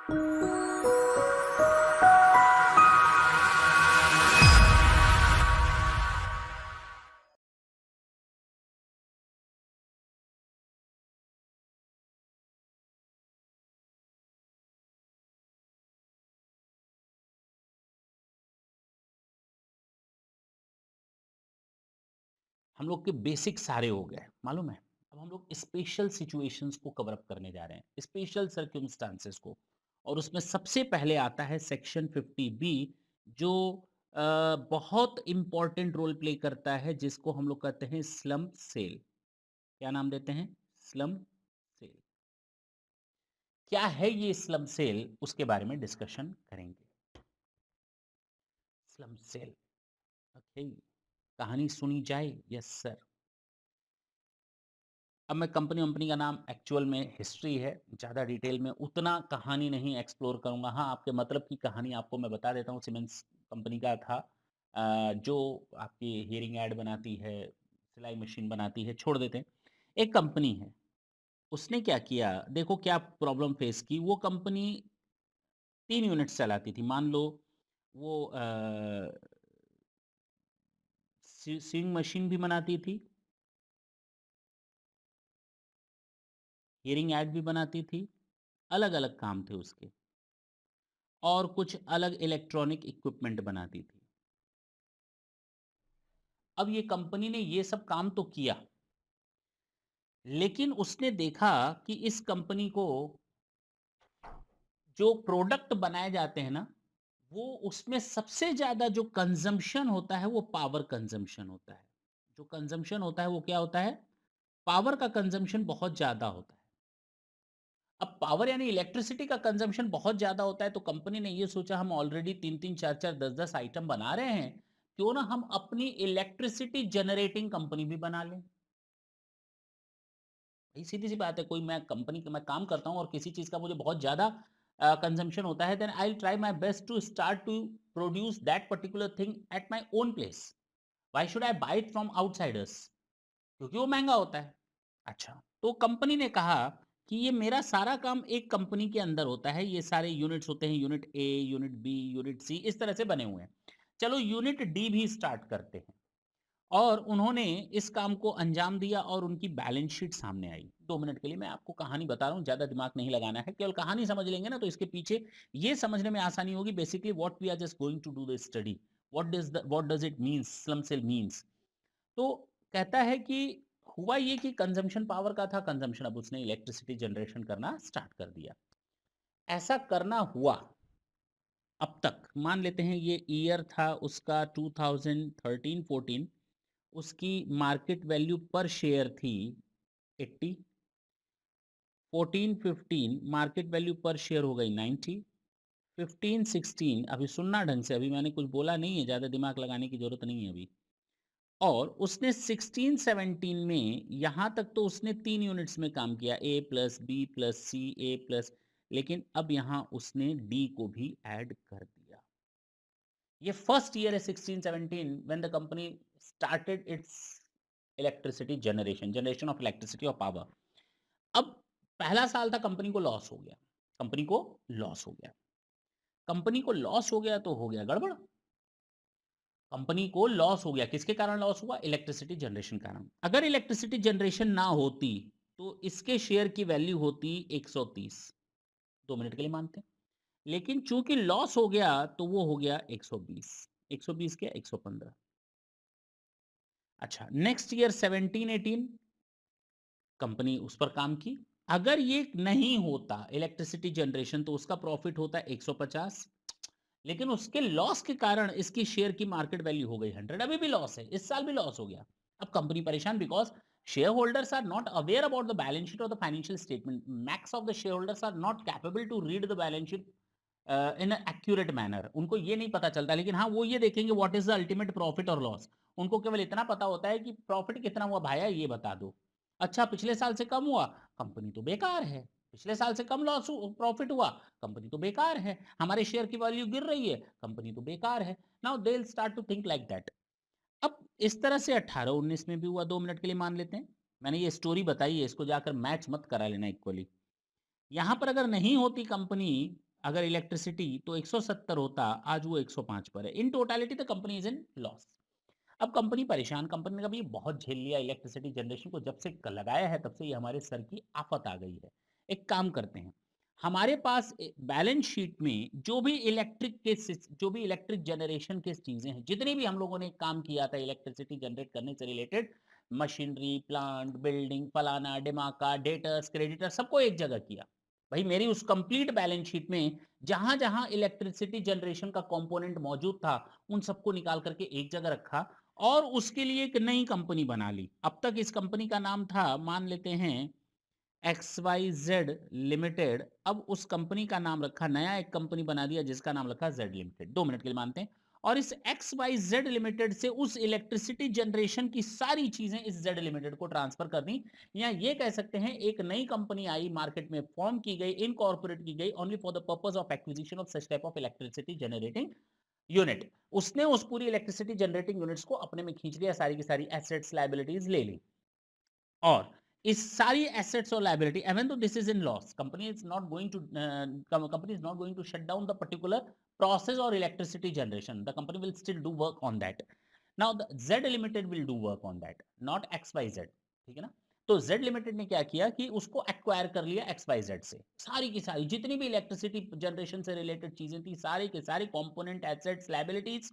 हम लोग के बेसिक सारे हो गए, मालूम है? अब हम लोग स्पेशल सिचुएशंस को कवर अप करने जा रहे हैं, स्पेशल सर्कमस्टांसेस को। और उसमें सबसे पहले आता है सेक्शन 50 बी, जो बहुत इम्पोर्टेंट रोल प्ले करता है, जिसको हम लोग कहते हैं स्लम सेल। क्या नाम देते हैं? Slump sale. क्या है ये स्लम सेल? उसके बारे में डिस्कशन करेंगे। Slump sale, okay. कहानी सुनी जाए? Yes sir. अब मैं कंपनी वंपनी का नाम, एक्चुअल में हिस्ट्री है, ज़्यादा डिटेल में उतना कहानी नहीं एक्सप्लोर करूँगा। हाँ, आपके मतलब की कहानी आपको मैं बता देता हूँ। सीमेंस कंपनी का था, जो आपकी हियरिंग ऐड बनाती है, सिलाई मशीन बनाती है, छोड़ देते हैं। एक कंपनी है, उसने क्या किया, देखो क्या प्रॉब्लम फेस की। वो कंपनी 3 यूनिट्स चलाती थी। मान लो वो सिंग मशीन भी बनाती थी, हियरिंग ऐड भी बनाती थी, अलग-अलग काम थे उसके। और कुछ अलग इलेक्ट्रॉनिक इक्विपमेंट बनाती थी। अब ये कंपनी ने ये सब काम तो किया, लेकिन उसने देखा कि इस कंपनी को जो प्रोडक्ट बनाए जाते हैं ना, वो उसमें सबसे ज़्यादा जो कंज़म्पशन होता है, वो पावर कंज़म्पशन होता है। जो कंज़म्पशन होता है, वो क्या होता है? पावर का कंज़म्पशन बहुत ज़्यादा होता है। अब पावर यानी इलेक्ट्रिसिटी का कंज़म्पशन बहुत ज़्यादा होता है, तो कंपनी ने ये सोचा, हम ऑलरेडी 3-3 4-4 10-10 आइटम बना रहे हैं, क्यों ना हम अपनी इलेक्ट्रिसिटी जनरेटिंग कंपनी भी बना लें। भाई सीधी-सी बात है, कोई मैं कंपनी का मैं काम करता हूँ और किसी चीज़ का मुझे बहुत ज़्यादा कंज़म्पशन होता है, then I will try my best to start to produce that particular thing at my own place. Why should I buy it from outsiders? क्योंकि वो महँगा होता है। अच्छा, तो कंपनी ने कहा कि ये मेरा सारा काम एक कंपनी के अंदर होता है, ये सारे यूनिट्स होते हैं, unit A, unit B, unit C, इस तरह से बने हुए हैं। चलो यूनिट डी भी स्टार्ट करते हैं। और उन्होंने इस काम को अंजाम दिया और उनकी बैलेंस शीट सामने आई। 2 मिनट के लिए मैं आपको कहानी बता रहा हूँ, ज़्यादा दिमाग नहीं लगाना है, केवल कहानी समझ लेंगे ना तो इसके पीछे ये समझने में आसानी होगी, basically what we are just going to do the study. What does it means, slump sale means. तो कहता है कि हुआ ये कि कंजम्पशन पावर का था कंजम्पशन, अब उसने इलेक्ट्रिसिटी जनरेशन करना स्टार्ट कर दिया। ऐसा करना हुआ अब तक, मान लेते हैं ये ईयर था उसका 2013-14, उसकी मार्केट वैल्यू पर शेयर थी 80। 14-15 मार्केट वैल्यू पर शेयर हो गई 90। 15-16, अभी सुनना ढंग से, अभी मैंने कुछ बोला नहीं है, ज़्यादा दिमाग लगाने की जरूरत नहीं है अभी। और उसने 16-17 में यहाँ तक तो उसने 3 यूनिट्स में काम किया, ए प्लस बी प्लस सी ए प्लस, लेकिन अब यहाँ उसने डी को भी ऐड कर दिया। ये फर्स्ट ईयर है 16-17 when the company started it's electricity generation, generation of electricity और पावर। अब पहला साल था, कंपनी को लॉस हो गया। कंपनी को लॉस हो गया। कंपनी को लॉस हो गया तो हो गया गड़बड़। कंपनी को लॉस हो गया, किसके कारण लॉस हुआ? इलेक्ट्रिसिटी जनरेशन कारण। अगर इलेक्ट्रिसिटी जनरेशन ना होती तो इसके शेयर की वैल्यू होती 130। 2 मिनट के लिए मानते हैं। लेकिन चूंकि लॉस हो गया तो वो हो गया 120। 120 क्या? 115। अच्छा, नेक्स्ट ईयर 17-18 कंपनी उस पर काम की। अगर ये नहीं होता इलेक्ट्रिसिटी जनरेशन तो उसका प्रॉफिट होता 150। लेकिन उसके लॉस के कारण इसकी शेयर की मार्केट वैल्यू हो गई 100। अभी भी लॉस है, इस साल भी लॉस हो गया। अब कंपनी परेशान, because share holders are not aware about the balance sheet और the financial statement. Max of the share holders are not capable to read the balance sheet in accurate manner. उनको ये नहीं पता चलता, लेकिन हाँ वो ये देखेंगे what is the ultimate profit और लॉस। उनको केवल इतना पता होता है कि प्रॉफिट कितना हुआ भाया, ये बता दो। अच्छा, पिछले साल से कम हुआ, कंपनी तो बेकार है। पिछले साल से कम लॉस प्रॉफिट हुआ, कंपनी तो बेकार है। हमारे शेयर की वैल्यू गिर रही है, कंपनी तो बेकार है। Now they will start to think like that. अब इस तरह से 18-19 में भी हुआ। 2 मिनट के लिए मान लेते हैं, मैंने ये स्टोरी बताई है, इसको जाकर मैच मत करा लेना इक्वली। यहाँ पर अगर नहीं होती कंपनी, अगर इलेक्ट्रिसिटी तो 170 होता, आज वो 105 पर है। In totality the company is in loss. अब कंपनी परेशान, कंपनी ने कहा भई बहुत झेल लिया इलेक्ट्रिसिटी जनरेशन को, जब से लगाया है तब से ये हमारे सर की आफत आ गई है। एक काम करते हैं, हमारे पास बैलेंस शीट में जो भी इलेक्ट्रिक जनरेशन की चीजें हैं, जितनी भी हम लोगों ने काम किया था इलेक्ट्रिसिटी जनरेट करने से रिलेटेड, मशीनरी, प्लांट, बिल्डिंग, फलाना डिमाका, डेटर्स, क्रेडिटर, सबको एक जगह किया। भाई मेरी उस कंप्लीट बैलेंस शीट में जहां जहां इलेक्ट्रिसिटी जनरेशन का कंपोनेंट मौजूद था, उन सबको निकाल करके एक जगह रखा और उसके लिए एक नई कंपनी बना ली। अब तक इस कंपनी का नाम था, मान लेते हैं, XYZ लिमिटेड। अब उस कंपनी का नाम रखा, नया एक कंपनी बना दिया जिसका नाम रखा Z लिमिटेड। 2 मिनट के लिए मानते हैं। और इस XYZ लिमिटेड से उस इलेक्ट्रिसिटी जनरेशन की सारी चीजें इस Z लिमिटेड को ट्रांसफर कर दी। या ये कह सकते हैं एक नई कंपनी आई, मार्केट में फॉर्म की गई, इनकॉर्पोरेट की गई, only for the purpose of acquisition of such type of electricity generating unit. उसने उस पूरी इलेक्ट्रिसिटी जनरेटिंग यूनिट्स को अपने में खींच लिया, सारी की सारी एसेट्स लायबिलिटीज ले ली। और इस सारी एसेट्स और liability, even though this is in loss, company is not going to shut down the particular process or electricity generation, the company will still do work on that. Now the Z limited will do work on that, not XYZ, ठीक है ना। तो Z limited ने क्या किया कि उसको acquire कर लिया XYZ से, सारी की सारी जितनी भी इलेक्ट्रिसिटी जनरेशन से रिलेटेड चीजें थी, सारी के सारे कंपोनेंट, एसेट्स, लायबिलिटीज,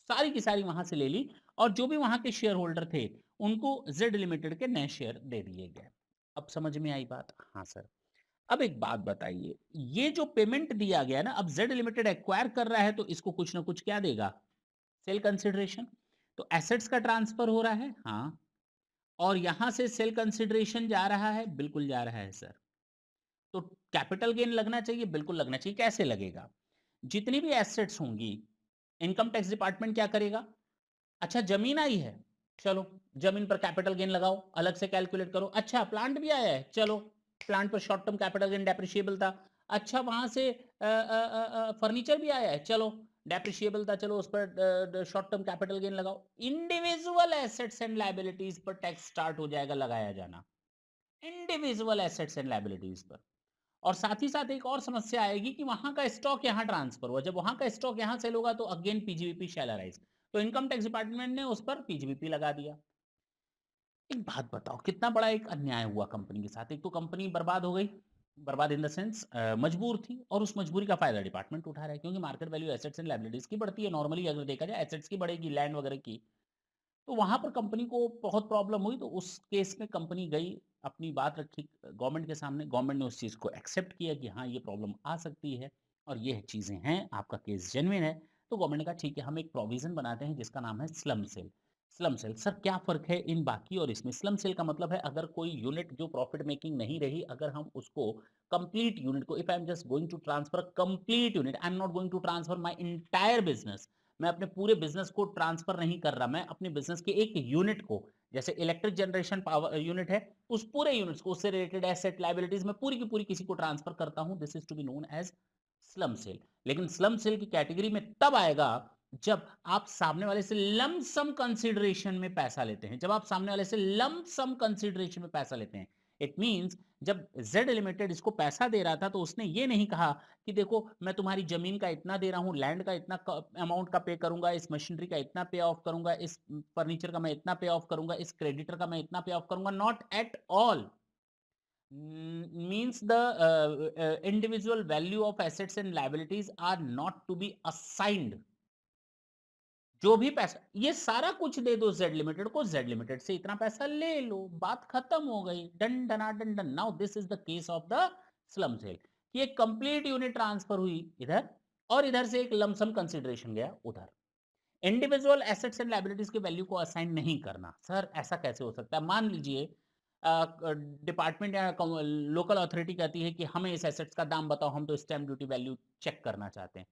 सारी की सारी वहां से ले ली। और जो भी वहां के शेयर होल्डर थे, उनको Z लिमिटेड के नए शेयर दे दिए गए। अब समझ में आई बात? हाँ सर। अब एक बात बताइए, ये जो पेमेंट दिया गया ना, अब Z लिमिटेड एक्वायर कर रहा है तो इसको कुछ ना कुछ क्या देगा? Sale consideration. तो एसेट्स का ट्रांसफर हो रहा है, हाँ, और यहां से सेल कंसिडरेशन जा रहा है, बिल्कुल जा रहा है सर। तो कैपिटल गेन लगना चाहिए, बिल्कुल लगना चाहिए। कैसे लगेगा? जितनी भी एसेट्स होंगी, इनकम टैक्स डिपार्टमेंट क्या करेगा? अच्छा जमीन आई है, चलो जमीन पर कैपिटल गेन लगाओ, अलग से कैलकुलेट करो। अच्छा प्लांट भी आया है, चलो प्लांट पर short term capital gain depreciable था। अच्छा वहां से फर्नीचर भी आया है, चलो डेप्रिशिएबल था, चलो उस पर शॉर्ट टर्म कैपिटल गेन लगाओ। इंडिविजुअल एसेट्स एंड लायबिलिटीज पर टैक्स स्टार्ट हो जाएगा लगाया जाना, इंडिविजुअल एसेट्स एंड लायबिलिटीज पर। और साथ ही साथ एक और समस्या आएगी कि वहां का स्टॉक यहां ट्रांसफर हुआ, जब वहां का स्टॉक यहां सेल होगा तो अगेन पीजीबीपी शैल अराइज। तो इनकम टैक्स डिपार्टमेंट ने उस पर पीजीबीपी लगा दिया। एक बात बताओ, कितना बड़ा एक अन्याय हुआ कंपनी के साथ। एक तो कंपनी बर्बाद हो गई, बर्बाद इन द सेंस मजबूर थी, और उस मजबूरी का फायदा डिपार्टमेंट उठा रहा है, क्योंकि market value assets and liabilities की बढ़ती है। नॉर्मली अगर देखा जाए एसेट्स की बढ़ेगी, लैंड वगैरह की, तो वहां पर कंपनी को बहुत प्रॉब्लम हुई। तो उस केस में कंपनी गई, अपनी बात रखी गवर्नमेंट के सामने, गवर्नमेंट ने उस चीज़ को एक्सेप्ट किया कि हाँ ये प्रॉब्लम आ सकती है और ये चीज़ें हैं, आपका केस जेन्युइन है। तो गवर्नमेंट ने कहा ठीक है, हम एक प्रोविजन बनाते हैं जिसका नाम है slump sale. Slump sale sir, क्या फ़र्क है इन बाकी और इसमें? स्लम सेल का मतलब है अगर कोई यूनिट जो प्रॉफिट मेकिंग नहीं रही, अगर हम उसको कंप्लीट यूनिट को, if I am just going to transfer complete unit, I am not going to transfer my entire business, मैं अपने पूरे बिजनेस को ट्रांसफर नहीं कर रहा, मैं अपने बिजनेस के एक यूनिट को, जैसे इलेक्ट्रिक जनरेशन पावर यूनिट है, उस पूरे यूनिट्स को, उससे रिलेटेड एसेट लायबिलिटीज में पूरी की पूरी किसी को ट्रांसफर करता हूं। This is to be known as slump sale. लेकिन स्लम सेल की कैटेगरी में तब आएगा जब आप सामने वाले से लम सम कंसिडरेशन में पैसा लेते हैं। जब आप सामने वाले से लम सम कंसिडरेशन में पैसा लेते हैं, इट मींस जब Z लिमिटेड इसको पैसा दे रहा था तो उसने ये नहीं कहा कि देखो मैं तुम्हारी जमीन का इतना दे रहा हूं, लैंड का इतना अमाउंट का पे करूंगा, इस मशीनरी का इतना पे ऑफ करूंगा, इस फर्नीचर का मैं इतना पे ऑफ करूंगा, इस क्रेडिटर का मैं इतना पे ऑफ करूंगा। Not at all. Means the individual value of assets and liabilities are not to be assigned। जो भी पैसा, ये सारा कुछ दे दो Z लिमिटेड को, Z लिमिटेड से इतना पैसा ले लो, बात खत्म हो गई, डन डना done done. Now this is the case of the slump sale, कि एक कंप्लीट यूनिट ट्रांसफर हुई इधर, और इधर से एक लमसम कंसिडरेशन गया उधर। इंडिविजुअल एसेट्स एंड लायबिलिटीज के वैल्यू को असाइन नहीं करना। सर ऐसा कैसे हो सकता है? मान लीजिए डिपार्टमेंट या लोकल अथॉरिटी कहती है कि हमें इस एसेट्स का दाम बताओ, हम तो स्टैम्प ड्यूटी वैल्यू चेक करना चाहते हैं।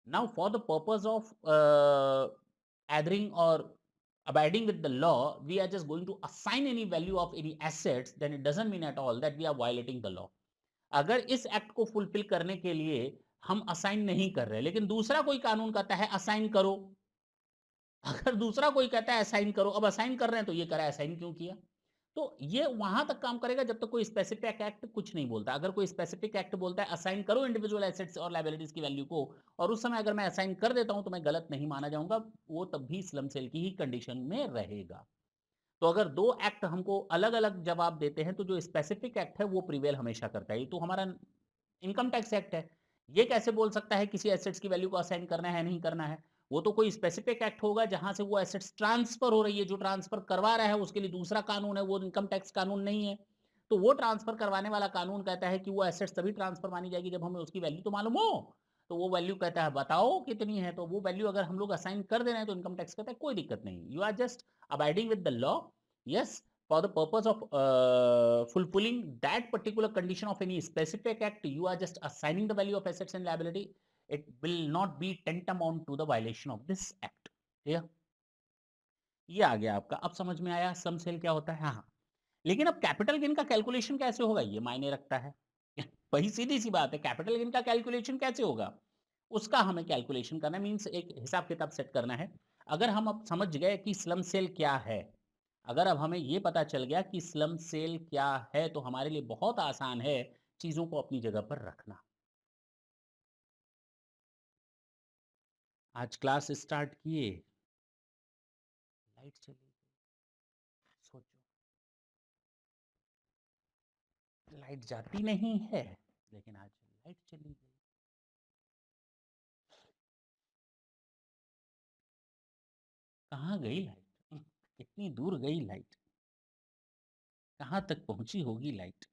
Now for the purpose of adhering or abiding with the law, we are just going to assign any value of any assets, then it doesn't mean at all that we are violating the law। अगर इस act को fulfil करने के लिए हम assign नहीं कर रहे, लेकिन दूसरा कोई कानून कहता है असाइन करो, अगर दूसरा कोई कहता है असाइन करो, अब असाइन कर रहे हैं तो ये करा, असाइन क्यों किया? तो ये वहां तक काम करेगा जब तक कोई स्पेसिफिक एक्ट कुछ नहीं बोलता। अगर कोई स्पेसिफिक एक्ट बोलता है असाइन करो इंडिविजुअल एसेट्स और लायबिलिटीज की वैल्यू को, और उस समय अगर मैं असाइन कर देता हूं तो मैं गलत नहीं माना जाऊंगा, वो तब भी स्लम सेल की ही कंडीशन में रहेगा। तो अगर दो एक्ट हमको अलग अलग जवाब देते हैं तो जो स्पेसिफिक एक्ट है वो प्रिवेल हमेशा करता है। ये तो हमारा इनकम टैक्स एक्ट है। ये कैसे बोल सकता है किसी एसेट्स की वैल्यू को असाइन करना है नहीं करना है? वो तो कोई स्पेसिफिक एक्ट होगा जहां से वो एसेट्स ट्रांसफर हो रही है, जो ट्रांसफर करवा रहा है उसके लिए दूसरा कानून है, वो इनकम टैक्स कानून नहीं है। तो वो ट्रांसफर करवाने वाला कानून कहता है कि वो एसेट्स तभी ट्रांसफर मानी जाएगी जब हमें उसकी वैल्यू तो मालूम हो। तो वो वैल्यू कहता है बताओ कितनी है, तो वो वैल्यू अगर हम लोग असाइन कर दे रहे हैं तो इनकम टैक्स कहता है कोई दिक्कत नहीं, you are just abiding with the law. Yes, for the purpose of fulfilling that particular condition of any specific act, you are just assigning the value of assets and liability. It will not be tantamount to the violation of this act. Clear? ये आ गया आपका, अब समझ में आया some cell क्या होता है। हाँ हाँ, लेकिन अब कैपिटल गेन का कैलकुलेशन कैसे होगा ये मायने रखता है। वही सीधी सी बात है, कैपिटल गेन का कैलकुलेशन कैसे होगा, उसका हमें कैलकुलेशन करना मीन्स एक हिसाब किताब सेट करना है। अगर हम अब समझ गए कि स्लम सेल क्या है, अगर अब हमें ये पता चल गया कि स्लम सेल क्या है, तो हमारे लिए बहुत आसान है चीज़ों को अपनी जगह पर रखना। आज क्लास स्टार्ट किए, लाइट चली गई। सोचो, लाइट जाती नहीं है, लेकिन आज लाइट चली गई। कहाँ गई लाइट? कितनी दूर गई लाइट? कहाँ तक पहुंची होगी लाइट?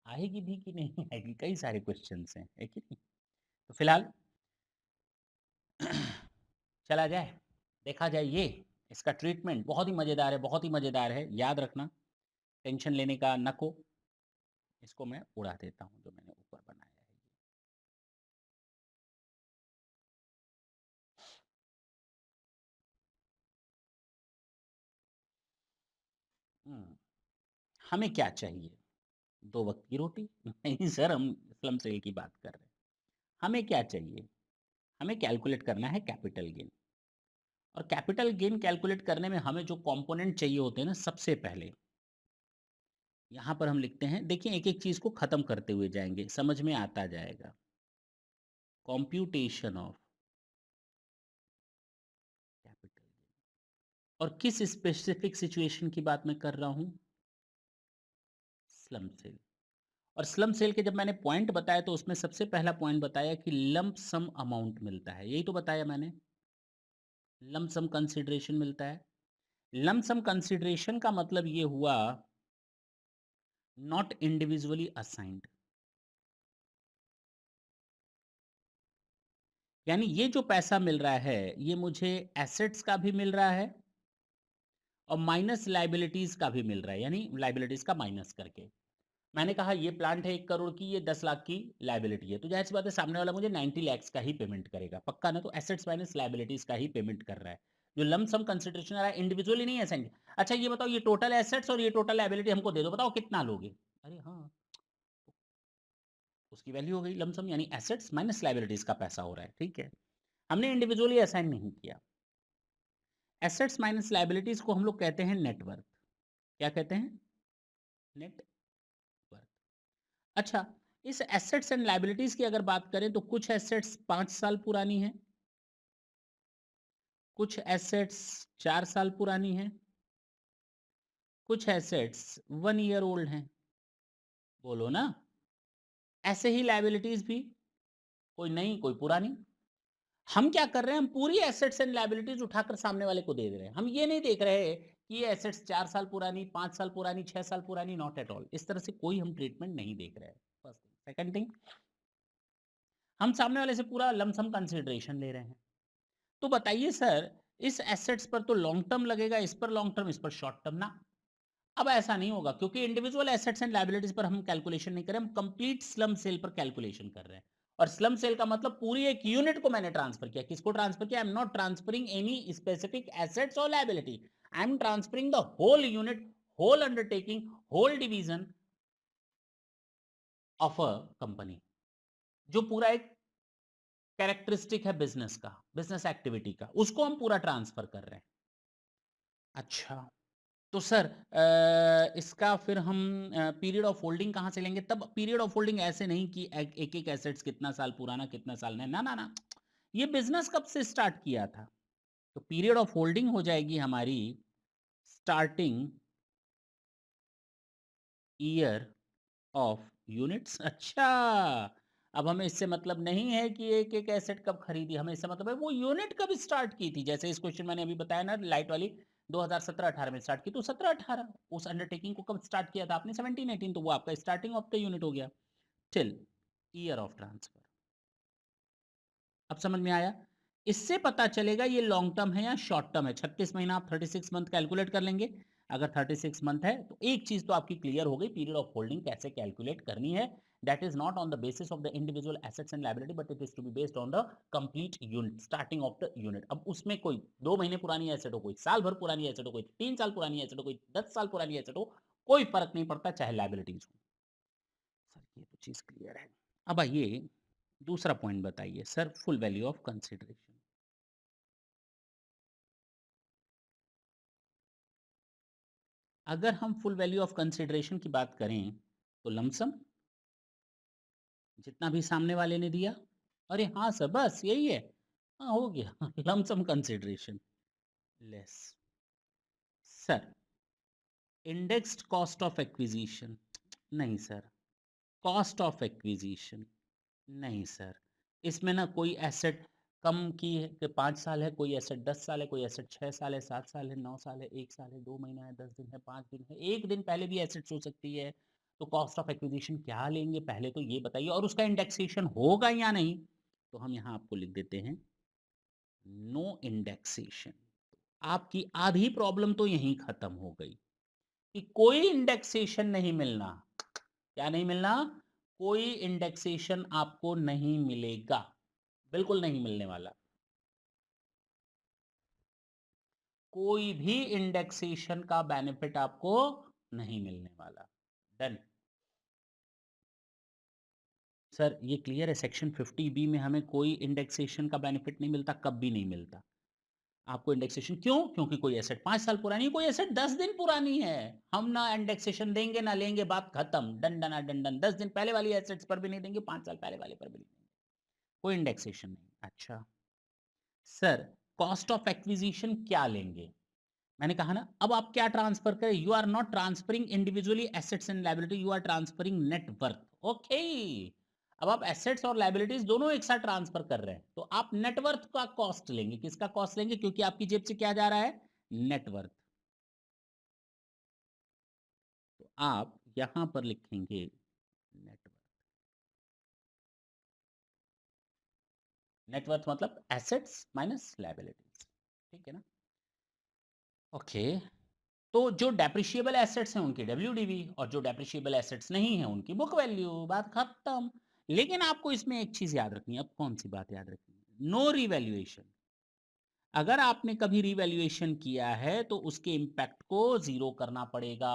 आएगी भी कि नहीं आएगी, कई सारे क्वेश्चंस हैं, है कि नहीं? तो फिलहाल चला जाए, देखा जाए। ये इसका ट्रीटमेंट बहुत ही मज़ेदार है, बहुत ही मज़ेदार है, याद रखना, टेंशन लेने का न को। इसको मैं उड़ा देता हूँ जो मैंने ऊपर बनाया है। हम्म, हमें क्या चाहिए? 2 वक्त की रोटी। नहीं सर, हम स्लम सेल की बात कर रहे हैं। हमें क्या चाहिए? हमें कैलकुलेट करना है कैपिटल गेन। और कैपिटल गेन कैलकुलेट करने में हमें जो कंपोनेंट चाहिए होते हैं ना, सबसे पहले यहाँ पर हम लिखते हैं, देखिए एक एक चीज़ को ख़त्म करते हुए जाएंगे, समझ में आता जाएगा। कॉम्प्यूटेशन ऑफ कैपिटल गेन, और किस स्पेसिफिक सिचुएशन की बात मैं कर रहा हूँ? Slump sale. और स्लम सेल के जब मैंने पॉइंट बताया तो उसमें सबसे पहला पॉइंट बताया कि लंप सम अमाउंट मिलता है, यही तो बताया मैंने, लंप सम कंसिडरेशन मिलता है। लंप सम कंसिडरेशन का मतलब ये हुआ नॉट इंडिविजुअली असाइंड, यानी ये जो पैसा मिल रहा है ये मुझे एसेट्स का भी मिल रहा है और माइनस लाइबिलिटीज का भी मिल रहा है, यानी लाइबिलिटीज का माइनस करके। मैंने कहा ये प्लांट है 1 करोड़ की, ये 10 लाख की लाइबिलिटी है, तो जाहिर सी बात है सामने वाला मुझे 90 लैक्स का ही पेमेंट करेगा, पक्का ना? तो एसेट्स माइनस लाइबिलिटीज का ही पेमेंट कर रहा है। जो लम सम कंसिडरेशन आ रहा है इंडिविजुअली नहीं असाइन। अच्छा ये बताओ, ये टोटल एसेट्स और ये टोटल लाइबिलिटी हमको दे दो, बताओ कितना लोगे? अरे हाँ, उसकी वैल्यू हो गई लम सम, यानी एसेट्स माइनस लाइबिलिटीज का पैसा हो रहा है, ठीक है। हमने इंडिविजुअली असाइन नहीं किया। एसेट्स माइनस लाइबिलिटीज को हम लोग कहते हैं नेटवर्थ। क्या कहते हैं? Net worth. अच्छा, इस एसेट्स एंड लायबिलिटीज की अगर बात करें तो कुछ एसेट्स 5 साल पुरानी है, कुछ एसेट्स 4 साल पुरानी है, कुछ एसेट्स 1 ईयर ओल्ड हैं। बोलो ना। ऐसे ही लायबिलिटीज भी, कोई नई कोई पुरानी। हम क्या कर रहे हैं, हम पूरी एसेट्स एंड लायबिलिटीज उठाकर सामने वाले को दे दे रहे हैं। हम ये नहीं देख रहे कि ये एसेट्स 4 साल पुरानी, 5 साल पुरानी, 6 साल पुरानी, नॉट एट ऑल। इस तरह से कोई हम ट्रीटमेंट नहीं देख रहे हैं। First thing. सेकंड थिंग, हम सामने वाले से पूरा लमसम कंसिडरेशन ले रहे हैं। तो बताइए सर, इस एसेट्स पर तो लॉन्ग टर्म लगेगा, इस पर लॉन्ग टर्म, इस पर शॉर्ट टर्म ना। अब ऐसा नहीं होगा क्योंकि इंडिविजुअल एसेट्स एंड लायबिलिटीज पर हम कैलकुलेशन नहीं कर रहे, हम कंप्लीट स्लम सेल पर कैलकुलेशन कर रहे हैं। और स्लम सेल का मतलब पूरी एक यूनिट को मैंने ट्रांसफर किया। किसको ट्रांसफर किया? I am not transferring any specific assets और liability, I am transferring the whole unit, whole undertaking, whole division of a company, जो पूरा एक कैरेक्टरिस्टिक है बिजनेस का, बिजनेस एक्टिविटी का, उसको हम पूरा ट्रांसफर कर रहे हैं। अच्छा, तो सर इसका फिर हम पीरियड ऑफ होल्डिंग कहाँ से लेंगे? तब पीरियड ऑफ होल्डिंग ऐसे नहीं कि एक-एक एसेट्स कितना साल पुराना, कितना साल नहीं, ना, ना, ना। ये बिज़नेस कब से स्टार्ट किया था? तो पीरियड ऑफ होल्डिंग हो जाएगी हमारी स्टार्टिंग ईयर ऑफ यूनिट्स। अच्छा, अब हमें इससे मतलब नहीं है कि एक-एक एसेट कब खरीदी, हमें इससे मतलब है वो यूनिट कब स्टार्ट की थी। जैसे इस क्वेश्चन मैंने अभी बताया ना लाइट वाली 2017-18 में स्टार्ट की, तो 17-18 उस अंडरटेकिंग को कब स्टार्ट किया था आपने? 17-18, तो वो आपका स्टार्टिंग ऑफ द यूनिट हो गया। Till year of transfer. अब समझ में आया? इससे पता चलेगा ये लॉन्ग टर्म है या शॉर्ट टर्म है। 36 महीना आप 36 मंथ कैलकुलेट कर लेंगे। अगर 36 मंथ है तो एक चीज तो आपकी क्लियर हो गई, पीरियड ऑफ होल्डिंग कैसे कैलकुलेट करनी है। That is not on the basis of the individual assets and liability, but it is to be based on the complete unit, starting of the unit. अब उसमें कोई 2 महीने पुरानी एसेट हो, कोई साल भर पुरानी एसेट हो, कोई 3 साल पुरानी एसेट हो, कोई 10 साल पुरानी एसेट हो, कोई फर्क नहीं पड़ता, चाहे लायबिलिटीज हो। सर ये तो चीज क्लियर है। अब आइए दूसरा पॉइंट बताइए sir, full value of consideration. अगर हम फुल वैल्यू ऑफ कंसिडरेशन की बात करें तो लमसम जितना भी सामने वाले ने दिया। अरे हाँ सर, बस यही है। हाँ हो गया lump sum consideration less. Sir indexed cost of acquisition, नहीं सर। कॉस्ट ऑफ एक्विजिशन, नहीं सर। इसमें ना कोई एसेट कम की है कि 5 साल है, कोई एसेट 10 साल है, कोई एसेट 6 साल है, 7 साल है, 9 साल है, 1 साल है, 2 महीना है, 10 दिन है, 5 दिन है, एक दिन पहले भी एसेट्स हो सकती है। तो कॉस्ट ऑफ एक्विजिशन क्या लेंगे पहले तो ये बताइए, और उसका इंडेक्सेशन होगा या नहीं। तो हम यहाँ आपको लिख देते हैं नो इंडेक्सेशन। आपकी आधी प्रॉब्लम तो यहीं खत्म हो गई कि कोई इंडेक्सेशन नहीं मिलना। क्या नहीं मिलना? कोई इंडेक्सेशन आपको नहीं मिलेगा, बिल्कुल नहीं मिलने वाला। कोई भी इंडेक्सेशन का बेनिफिट आपको नहीं मिलने वाला। डन। सर ये क्लियर है, सेक्शन 50 बी में हमें कोई इंडेक्सेशन का बेनिफिट नहीं मिलता, कब भी नहीं मिलता आपको इंडेक्सेशन। क्यों? क्योंकि कोई एसेट 5 साल पुरानी है, कोई एसेट 10 दिन पुरानी है। हम ना इंडेक्सेशन देंगे ना लेंगे, बात खत्म, डन डना डन डन। 10 दिन पहले वाली एसेट्स पर भी नहीं देंगे, 5 साल पहले वाले पर भी नहीं देंगे, कोई इंडेक्सेशन नहीं। अच्छा सर, कॉस्ट ऑफ एक्विजिशन क्या लेंगे? मैंने कहा ना, अब आप क्या ट्रांसफर करें? You are not transferring individually assets and liability, you are transferring net worth. Okay, अब आप एसेट्स और लायबिलिटीज दोनों एक साथ ट्रांसफर कर रहे हैं, तो आप नेटवर्थ का कॉस्ट लेंगे। किसका कॉस्ट लेंगे? क्योंकि आपकी जेब से क्या जा रहा है? नेटवर्थ। तो आप यहां पर लिखेंगे नेटवर्थ। नेटवर्थ मतलब एसेट्स माइनस लायबिलिटीज, ठीक है ना? ओके, तो जो डेप्रिशिएबल एसेट्स हैं उनकी डब्ल्यूडीवी, और जो डेप्रिशिएबल एसेट्स नहीं है उनकी बुक वैल्यू, बात खत्म। लेकिन आपको इसमें एक चीज याद रखनी है। अब कौन सी बात याद रखनी है? No revaluation. अगर आपने कभी रिवैल्यूएशन किया है तो उसके इम्पैक्ट को जीरो करना पड़ेगा।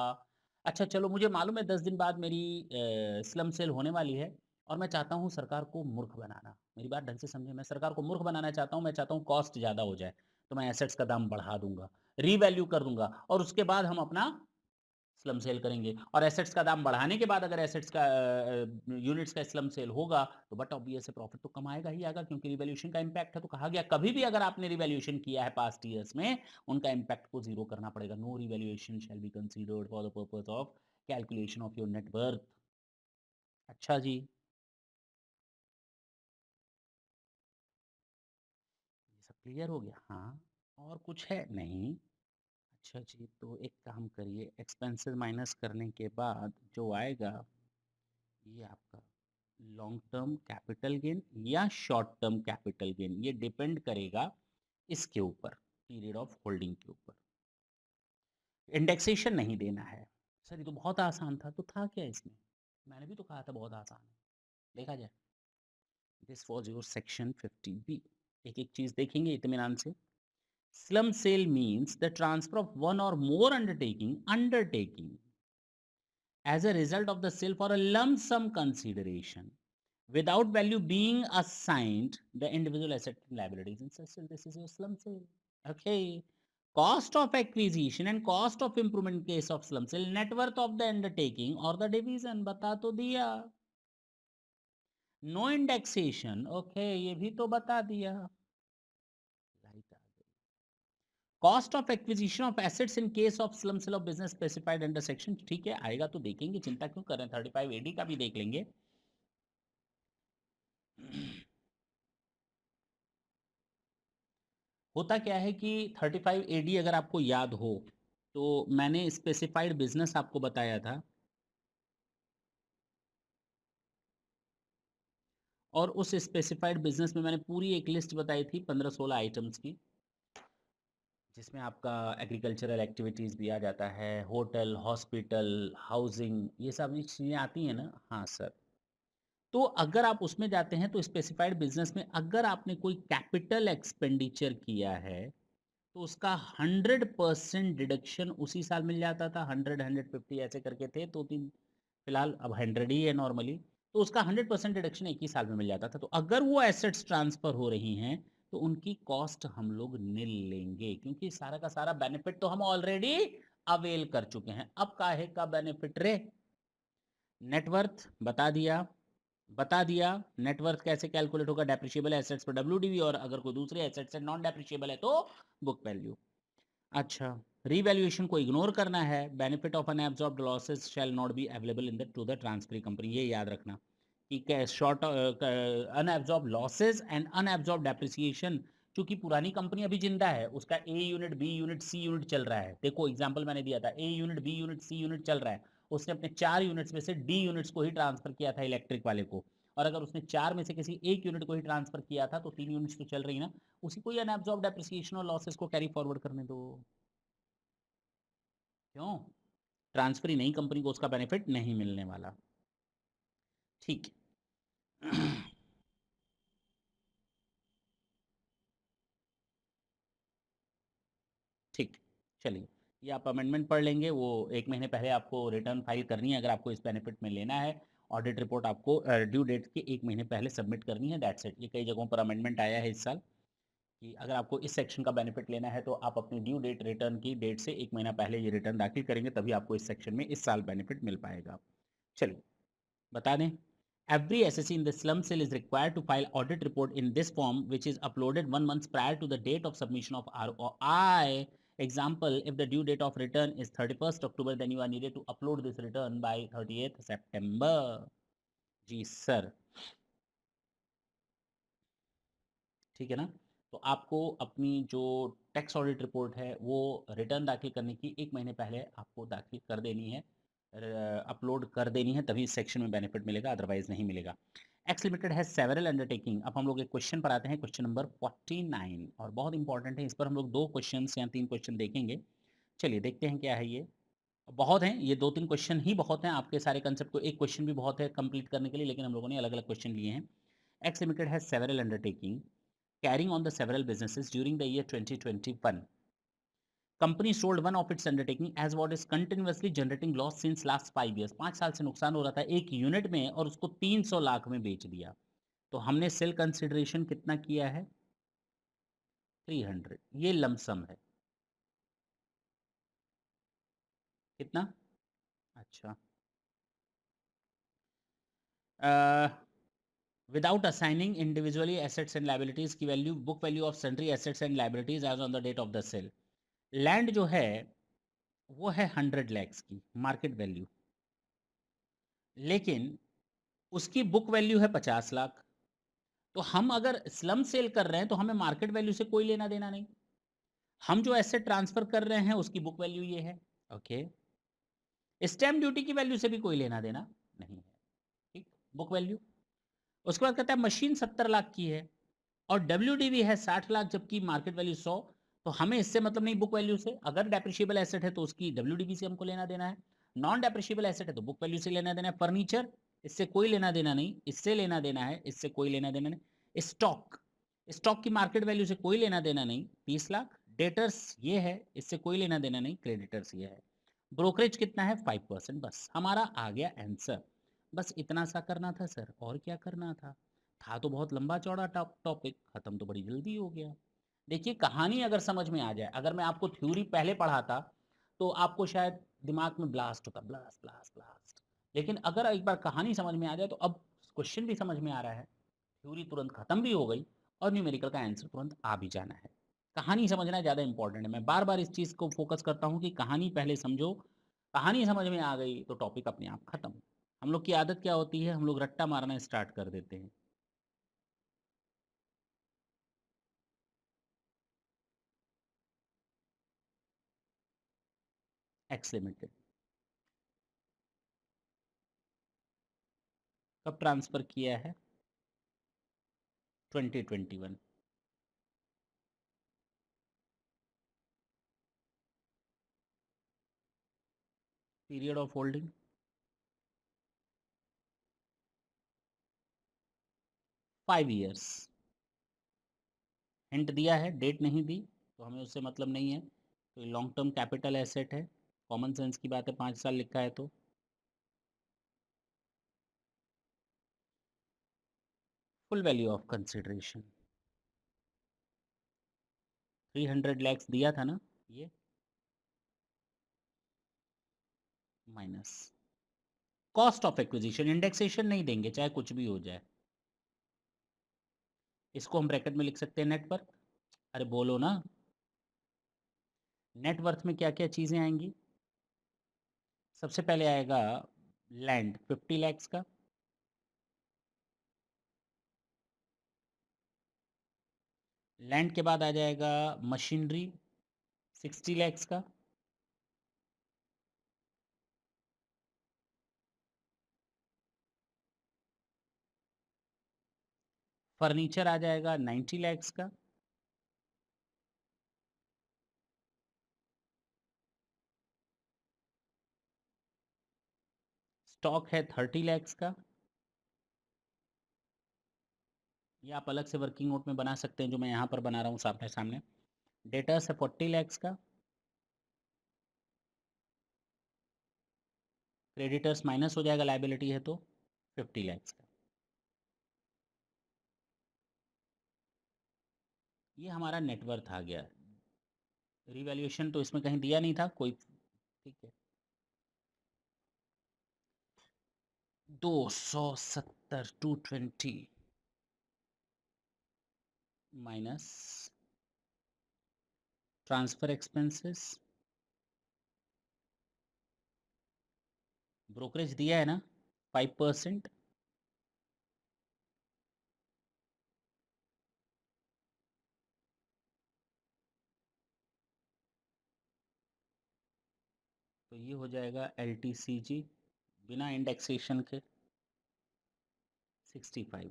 अच्छा चलो, मुझे मालूम है 10 दिन बाद मेरी स्लम सेल होने वाली है, और मैं चाहता हूँ सरकार को मूर्ख बनाना। मेरी बात ढंग से समझे, मैं सरकार को मूर्ख बनाना चाहता हूँ। मैं चाहता हूँ कॉस्ट ज़्यादा हो जाए, तो मैं एसेट्स का दाम बढ़ा दूंगा, रीवैल्यू कर दूंगा, और उसके बाद हम अपना स्लम सेल करेंगे। और एसेट्स का दाम बढ़ाने के बाद अगर एसेट्स का यूनिट्स का स्लम सेल होगा, तो बट ऑब्वियस है प्रॉफिट तो कम आएगा ही आएगा, क्योंकि रिवैल्यूएशन का इम्पैक्ट है। तो कहा गया कभी भी अगर आपने रिवैल्यूएशन किया है पास्ट ईयर्स में, उनका इम्पैक्ट को जीरो करना पड़ेगा। No revaluation shall be considered for the purpose of calculation of your net worth. अच्छा जी, ये सब क्लियर हो गया? हाँ, और कुछ है? नहीं। अच्छा जी, तो एक काम करिए, एक्सपेंसेस माइनस करने के बाद जो आएगा ये आपका लॉन्ग टर्म कैपिटल गेन या शॉर्ट टर्म कैपिटल गेन, ये डिपेंड करेगा इसके ऊपर, पीरियड ऑफ होल्डिंग के ऊपर। इंडेक्सेशन नहीं देना है। सर ये तो बहुत आसान था, तो था क्या इसमें? मैंने भी तो कहा था बहुत आसान है। देखा जाए, this was your section 50 B. एक एक चीज देखेंगे इत्मीनान से। Slump sale means the transfer of one or more undertaking as a result of the sale for a lump sum consideration without value being assigned the individual asset and liabilities in such sale. This is your slum sale. Okay, Cost of acquisition and cost of improvement in case of slum cell, net worth of the undertaking or the division, बता तो दिया. No indexation, okay, ये भी तो बता दिया. Light आ गई. Cost of acquisition of assets in case of slump sale of business specified under section, ठीक है, आएगा तो देखेंगे, चिंता क्यों कर रहे हैं, 35 एडी का भी देख लेंगे. होता क्या है कि 35 एडी अगर आपको याद हो तो मैंने स्पेसिफाइड बिजनेस आपको बताया था, और उस स्पेसिफाइड बिजनेस में मैंने पूरी एक लिस्ट बताई थी 15-16 आइटम्स की, जिसमें आपका एग्रीकल्चरल एक्टिविटीज़ भी आ जाता है, होटल, हॉस्पिटल, हाउसिंग, ये सब चीज़ें आती हैं ना. हाँ सर. तो अगर आप उसमें जाते हैं तो स्पेसिफाइड बिजनेस में अगर आपने कोई कैपिटल एक्सपेंडिचर किया है तो उसका 100% डिडक्शन उसी साल मिल जाता था. 100, 150 ऐसे करके थे, तो तीन, फिलहाल अब 100 ही है नॉर्मली. तो उसका 100% डिडक्शन एक ही साल में मिल जाता था. तो अगर वो एसेट्स ट्रांसफर हो रही हैं तो उनकी कॉस्ट हम लोग निल लेंगे, क्योंकि सारा का सारा बेनिफिट तो हम ऑलरेडी अवेल कर चुके हैं. अब काहे का बेनिफिट रे. नेटवर्थ बता दिया. नेटवर्थ कैसे कैलकुलेट होगा, डेप्रिशिएबल एसेट्स पर डब्ल्यूडीवी, और अगर कोई दूसरे एसेट्स है नॉन डेप्रिशिएबल है तो बुक वैल्यू. अच्छा, रीवैल्यूएशन को इग्नोर करना है. Benefit of unabsorbed losses shall not be available in the two the transferee company, ये याद रखना कि short unabsorbed losses and unabsorbed depreciation. क्योंकि पुरानी कंपनी अभी जिंदा है, उसका ए यूनिट, बी यूनिट, सी यूनिट चल रहा है. देखो एग्जांपल मैंने दिया था, ए यूनिट, बी यूनिट, सी यूनिट चल रहा है. उसने अपने 4 यूनिट्स में से डी यूनिट्स को ही ट्रांसफर किया था इलेक्ट्रिक वाले को, और अगर उसने 4 में से किसी एक यूनिट को ही ट्रांसफर किया था तो 3 यूनिट्स तो चल रही ना, उसी को ही अनएब्सॉर्ब्ड डेप्रिसिएशन और लॉसेस को कैरी फॉरवर्ड करने दो. क्यों, ट्रांसफर ही नई कंपनी को उसका बेनिफिट नहीं मिलने वाला. ठीक. ठीक, चलिए, ये आप अमेंडमेंट पढ़ लेंगे. वो एक महीने पहले आपको रिटर्न फाइल करनी है अगर आपको इस बेनिफिट में लेना है. ऑडिट रिपोर्ट आपको ड्यू डेट के एक महीने पहले सबमिट करनी है. That's it. ये कई जगहों पर अमेंडमेंट आया है इस साल कि अगर आपको इस सेक्शन का बेनिफिट लेना है तो आप अपनी ड्यू डेट, रिटर्न की डेट से एक महीना पहले ये रिटर्न दाखिल करेंगे, तभी आपको इस सेक्शन में इस साल बेनिफिट मिल पाएगा. चलिए बता दें. Every SSC in the slum cell is required to file audit report in this form, which is uploaded 1 month prior to the date of submission of ROI. Example, if the due date of return is 31st October, then you are needed to upload this return by 30th September. जी sir, ठीक है ना. तो आपको अपनी जो tax audit report है वो रिटर्न दाखिल करने की एक महीने पहले आपको दाखिल कर देनी है, अपलोड कर देनी है, तभी इस सेक्शन में बेनिफिट मिलेगा, अदरवाइज नहीं मिलेगा. एक्स लिमिटेड है सेवरल अंडरटेकिंग. अब हम लोग एक क्वेश्चन पर आते हैं, क्वेश्चन नंबर 49, और बहुत इंपॉर्टेंट है. इस पर हम लोग 2 क्वेश्चन या 3 क्वेश्चन देखेंगे. चलिए देखते हैं क्या है ये. बहुत हैं ये, 2-3 क्वेश्चन ही बहुत हैं आपके सारे कंसेप्ट को, एक क्वेश्चन भी बहुत है कंप्लीट करने के लिए, लेकिन हम लोगों ने अलग अलग क्वेश्चन लिए हैं. एक्स लिमिटेड है several undertaking carrying on the several businesses during the year 2021. Company sold one of its undertaking as what is continuously generating loss since last 5 years. 5 साल से नुकसान हो रहा था एक यूनिट में और उसको 300 लाख में बेच दिया. तो हमने सेल कंसिडरेशन कितना किया है, 300. ये लमसम है. कितना, अच्छा. Without assigning individually assets and liabilities की value, book value of sundry assets and liabilities as on the date of the sale. Land जो है वो है 100 लैक्स की मार्केट वैल्यू, लेकिन उसकी बुक वैल्यू है 50 लाख. तो हम अगर स्लम सेल कर रहे हैं तो हमें मार्केट वैल्यू से कोई लेना देना नहीं. हम जो एसेट ट्रांसफर कर रहे हैं उसकी बुक वैल्यू ये है. ओके, स्टैम्प ड्यूटी की वैल्यू से भी कोई लेना देना नहीं है. ठीक, बुक वैल्यू. उसके बाद कहता है मशीन 70 लाख की है और डब्ल्यू है 60 लाख, जबकि मार्केट वैल्यू 100. तो हमें इससे मतलब नहीं बुक वैल्यू से. अगर डेप्रिशिएबल एसेट है तो उसकी डब्ल्यू से हमको लेना देना है. नॉन डेप्रिशिएबल एसेट है तो बुक वैल्यू से लेना देना है. फर्नीचर, इससे कोई लेना देना नहीं, इससे लेना देना है, इससे कोई लेना देना नहीं. स्टॉक, स्टॉक की मार्केट वैल्यू से कोई लेना देना नहीं, 20 लाख. डेटर्स ये है, इससे कोई लेना देना नहीं, क्रेडिटर्स ये है. ब्रोकरेज कितना है, 5%. बस हमारा आ गया आंसर. बस इतना सा करना था सर, और क्या करना था. था तो बहुत लंबा चौड़ा टॉपिक, खत्म तो बड़ी जल्दी हो गया. देखिए कहानी अगर समझ में आ जाए, अगर मैं आपको थ्योरी पहले पढ़ाता, तो आपको शायद दिमाग में ब्लास्ट होता, ब्लास्ट, ब्लास्ट, ब्लास्ट। लेकिन अगर एक बार कहानी समझ में आ जाए, तो अब क्वेश्चन भी समझ में आ रहा है, थ्योरी तुरंत खत्म भी हो गई और न्यूमेरिकल का आंसर तुरंत आ भी जाना है। कहानी समझना ज़्यादा इंपॉर्टेंट है। मैं बार-बार इस चीज़ को फ़ोकस करता हूँ कि कहानी पहले समझो, कहानी समझ में आ गई तो टॉपिक अपने आप खत्म। हम लोग की आदत क्या होती है, हम लोग रट्टा मारना स्टार्ट कर देते हैं। एक्स लिमिटेड कब ट्रांसफ़र किया है? 2021। Period of holding 5 years. Hint दिया है, डेट नहीं दी, तो हमें उससे मतलब नहीं है। तो ये लॉन्ग टर्म कैपिटल एसेट है, कॉमन सेंस की बात है, 5 साल लिखा है तो। Full value of consideration 300 lakhs दिया था ना, ये minus cost of acquisition, indexation नहीं देंगे चाहे कुछ भी हो जाए। इसको हम ब्रैकेट में लिख सकते हैं नेटवर्थ। अरे बोलो ना, नेटवर्थ में क्या क्या चीज़ें आएंगी? सबसे पहले आएगा लैंड 50 लैक्स का, लैंड के बाद आ जाएगा मशीनरी 60 लैक्स का, फर्नीचर आ जाएगा 90 लैक्स का, स्टॉक है 30 लैक्स का। ये आप अलग से वर्किंग नोट में बना सकते हैं, जो मैं यहाँ पर बना रहा हूँ सामने सामने। डेटर्स है 40 लैक्स का, क्रेडिटर्स माइनस हो जाएगा, लाइबिलिटी है तो 50 लैक्स का। ये हमारा नेटवर्थ आ गया। रिवैल्यूएशन तो इसमें कहीं दिया नहीं था कोई, ठीक है। 270 220 माइनस ट्रांसफर एक्सपेंसेस, ब्रोकरेज दिया है ना 5%, तो ये हो जाएगा LTCG बिना इंडेक्सेशन के 65।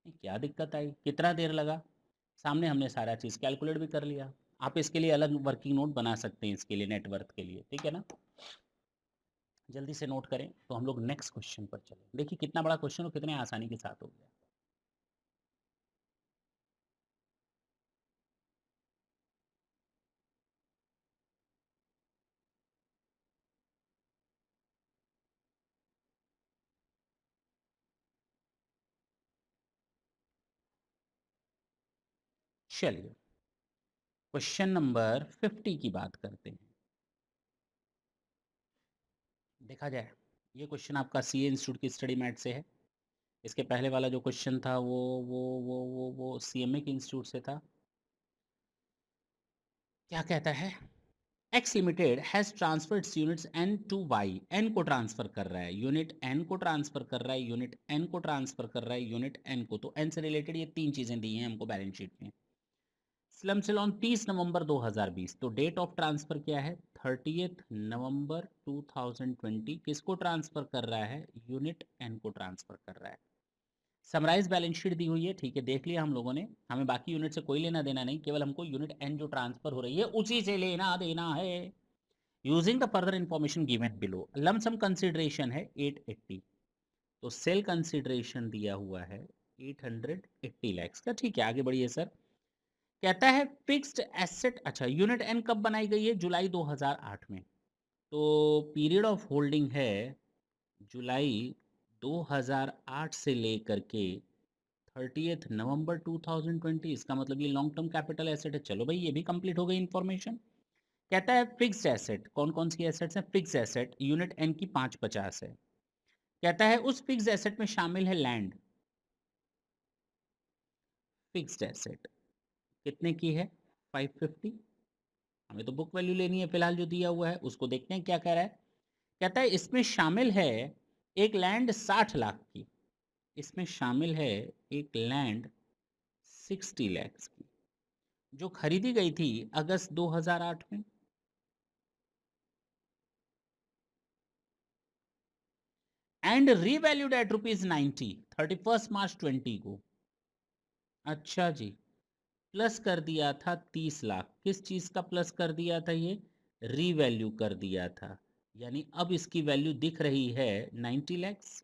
क्या दिक्कत आई, कितना देर लगा? सामने हमने सारा चीज़ कैलकुलेट भी कर लिया। आप इसके लिए अलग वर्किंग नोट बना सकते हैं, इसके लिए नेटवर्थ के लिए, ठीक है ना। जल्दी से नोट करें तो हम लोग नेक्स्ट क्वेश्चन पर चलें। देखिए कितना बड़ा क्वेश्चन और कितने आसानी के साथ हो गया। चलिए क्वेश्चन नंबर 50 की बात करते हैं। देखा जाए, ये क्वेश्चन आपका सीए इंस्टीट्यूट की स्टडी मैट से है। इसके पहले वाला जो क्वेश्चन था वो सीएमए के इंस्टीट्यूट से था। क्या कहता है? X limited has transferred units N to Y, N को ट्रांसफर कर रहा है, यूनिट एन को ट्रांसफर कर रहा है, यूनिट एन को ट्रांसफर कर रहा है, यूनिट एन को। तो एन से रिलेटेड ये तीन चीज़ें दी हैं हमको बैलेंस शीट में। स्लम सेलोन 30 नवंबर 2020, तो डेट ऑफ ट्रांसफर क्या है? 30 नवंबर 2020। किसको ट्रांसफर कर रहा है? यूनिट एन को ट्रांसफर कर रहा है। समराइज बैलेंस शीट दी हुई है, ठीक है, देख लिया हम लोगों ने। हमें बाकी यूनिट से कोई लेना देना नहीं, केवल हमको यूनिट एन जो ट्रांसफर हो रही है उसी से लेना देना है। Using the further information given below, lump sum consideration है 880, तो सेल कंसिडरेशन दिया हुआ है 880 लैक्स का। ठीक है, आगे बढ़िए सर। कहता है फिक्स्ड एसेट, अच्छा यूनिट एन कब बनाई गई है? जुलाई 2008 में। तो पीरियड ऑफ होल्डिंग है जुलाई 2008 से लेकर के 30 नवंबर 2020, इसका मतलब ये लॉन्ग टर्म कैपिटल एसेट है। चलो भाई, ये भी कंप्लीट हो गई इंफॉर्मेशन। कहता है फिक्स्ड एसेट, कौन कौन सी एसेट्स हैं? फिक्स्ड एसेट यूनिट एन की 550 है। कहता है उस फिक्स्ड एसेट में शामिल है लैंड। फिक्स्ड एसेट कितने की है? 550। हमें तो बुक वैल्यू लेनी है फिलहाल जो दिया हुआ है, उसको देखते हैं क्या कह रहा है। कहता है इसमें शामिल है एक लैंड 60 लाख की। इसमें शामिल है एक लैंड 60 लाख की, जो खरीदी गई थी अगस्त 2008 में। एंड रीवैल्यूड एट ₹90 31 मार्च 20 को। अच्छा जी, प्लस कर दिया था 30 लाख। किस चीज का प्लस कर दिया था? ये रीवैल्यू कर दिया था। यानी अब इसकी वैल्यू दिख रही है 90 लैक्स।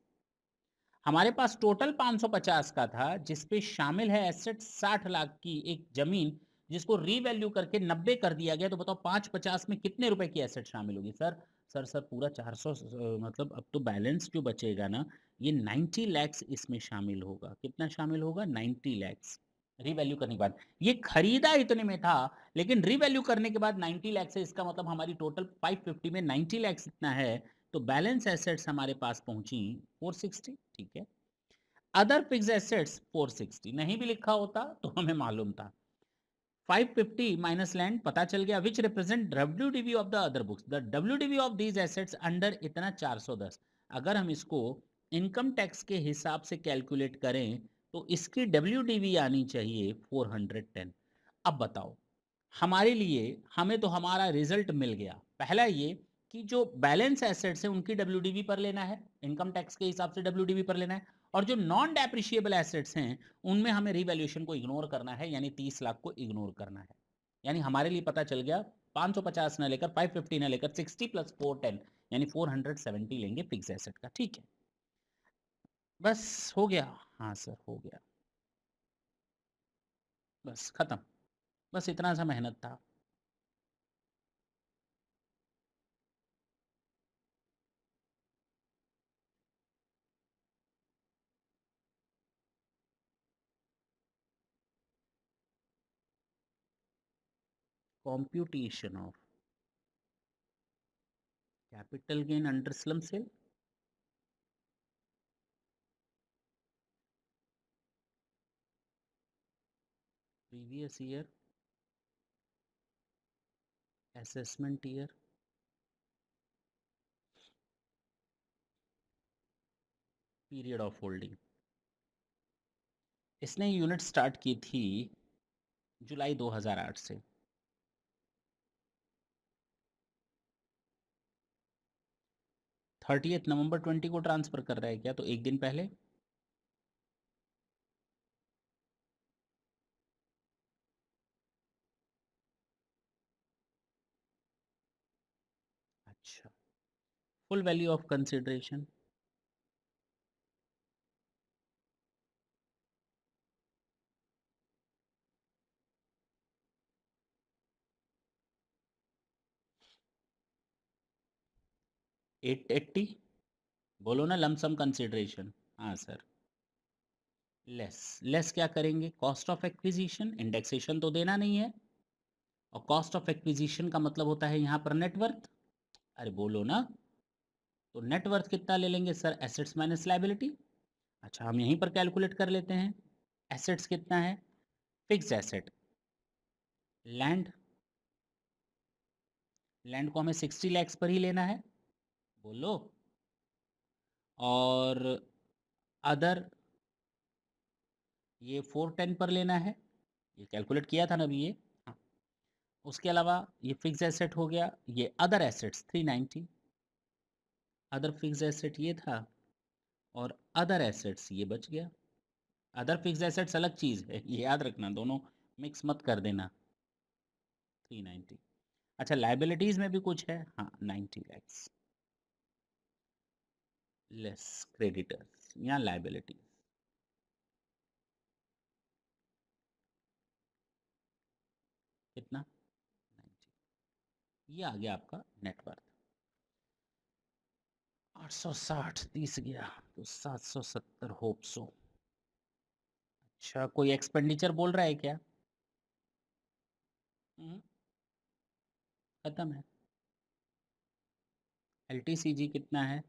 हमारे पास टोटल 550 का था, जिसपे शामिल है एसेट 60 लाख की एक जमीन, जिसको रीवैल्यू करके 90 कर दिया गया। तो बताओ 550 में कितने रुपए की एसेट शामिल होगी? सर पूरा 400, मतलब अब तो बैलेंस जो बचेगा ना, ये 90 लैक्स इसमें शामिल होगा। कितना शामिल होगा? 90 लैक्स रीवैल्यू करने के बाद। ये खरीदा इतने में था, लेकिन रीवैल्यू करने के बाद 90 लैक्स है। इसका मतलब हमारी टोटल 550 में 90 लैक्स इतना है। तो बैलेंस एसेट्स हमारे पास पहुंची 460। ठीक है। अदर फिक्स एसेट्स 460 नहीं भी लिखा होता तो हमें मालूम था। 550 माइनस लैंड पता चल गया, which represent WDV of the other books. The WDV of these assets under इतना 410। अगर हम इसको इनकम टैक्स के हिसाब से कैलकुलेट करें तो इसकी डब्ल्यूडीवी आनी चाहिए 410। अब बताओ, हमारे लिए, हमें तो हमारा रिजल्ट मिल गया। पहला ये कि जो बैलेंस एसेट्स है उनकी डब्ल्यूडीवी पर लेना है, इनकम टैक्स के हिसाब से डब्ल्यूडीवी पर लेना है। और जो नॉन डेप्रिशिएबल एसेट्स हैं उनमें हमें रिवैल्यूएशन को इग्नोर करना है, यानी 30 लाख को इग्नोर करना है। यानी हमारे लिए पता चल गया 550 ना लेकर, 550 ना लेकर, 60 प्लस 410 यानी 470 लेंगे फिक्स एसेट का। ठीक है, बस हो गया। हाँ सर, हो गया, बस खत्म। बस इतना सा मेहनत था। Computation of capital gain under slump sale. Previous year, assessment year, period of holding. इसने यूनिट स्टार्ट की थी जुलाई 2008 से। 30 नवंबर 20 को ट्रांसफर कर रहा है क्या? तो एक दिन पहले। अच्छा, फुल वैल्यू ऑफ कंसिडरेशन। $880। बोलो ना, लमसम कंसिडरेशन। हाँ सर। लेस, लेस क्या करेंगे? Cost of acquisition. इंडेक्सेशन तो देना नहीं है, और कॉस्ट ऑफ एक्विजिशन का मतलब होता है यहाँ पर नेटवर्थ। अरे बोलो ना। तो नेटवर्थ कितना ले लेंगे सर? Assets minus liability. अच्छा, हम यहीं पर कैलकुलेट कर लेते हैं। एसेट्स कितना है? Fix asset land. लैंड को हमें 60 लैक्स पर ही लेना है, बोलो। और अदर, ये 410 पर लेना है। ये कैलकुलेट किया था ना अभी ये। हाँ। उसके अलावा ये फिक्स एसेट हो गया, ये other assets 390। Other fix asset ये था, और अदर एसेट्स ये बच गया। अदर फिक्स एसेट्स अलग चीज़ है, ये याद रखना, दोनों मिक्स मत कर देना। 390। अच्छा, लाइबिलिटीज में भी कुछ है, हाँ, 90 लैक्स लेस क्रेडिटर्स या लाइबिलिटीज। कितना? 90। ये आ गया आपका नेटवर्थ। 860 30 गया तो 770 होप सो। अच्छा, कोई एक्सपेंडिचर बोल रहा है क्या? खत्म है। LTCG कितना है?